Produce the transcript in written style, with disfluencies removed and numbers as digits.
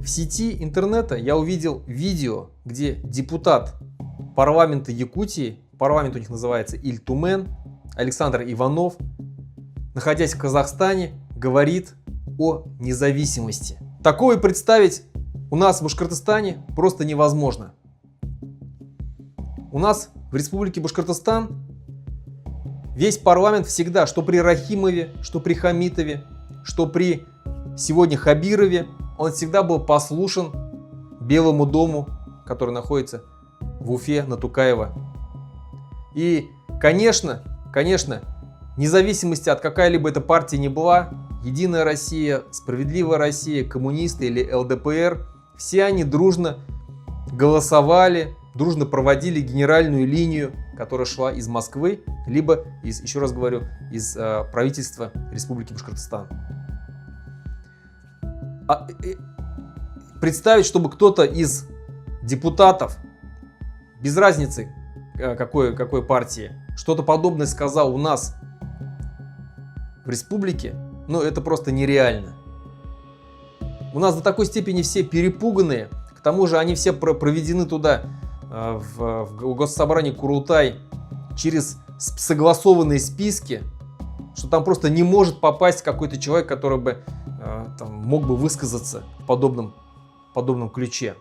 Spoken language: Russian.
В сети интернета я увидел видео, где депутат парламента Якутии, парламент у них называется Иль-Тумен, Александр Иванов, находясь в Казахстане, говорит о независимости. Такое представить у нас в Башкортостане просто невозможно. У нас в Республике Башкортостан весь парламент всегда, что при Рахимове, что при Хамитове, что при сегодня Хабирове, он всегда был послушен Белому дому, который находится в Уфе на Тукаева. И, конечно, независимости от какой-либо этой партии не была, Единая Россия, Справедливая Россия, коммунисты или ЛДПР, все они дружно голосовали, дружно проводили генеральную линию, которая шла из Москвы, либо, еще раз говорю, из правительства Республики Башкортостан. Представить, чтобы кто-то из депутатов, без разницы какой партии, что-то подобное сказал у нас в республике, ну это просто нереально. У нас до такой степени все перепуганные, к тому же они все проведены туда, в Госсобрании Курултай, через согласованные списки, что там просто не может попасть какой-то человек, который бы там мог бы высказаться в подобном ключе.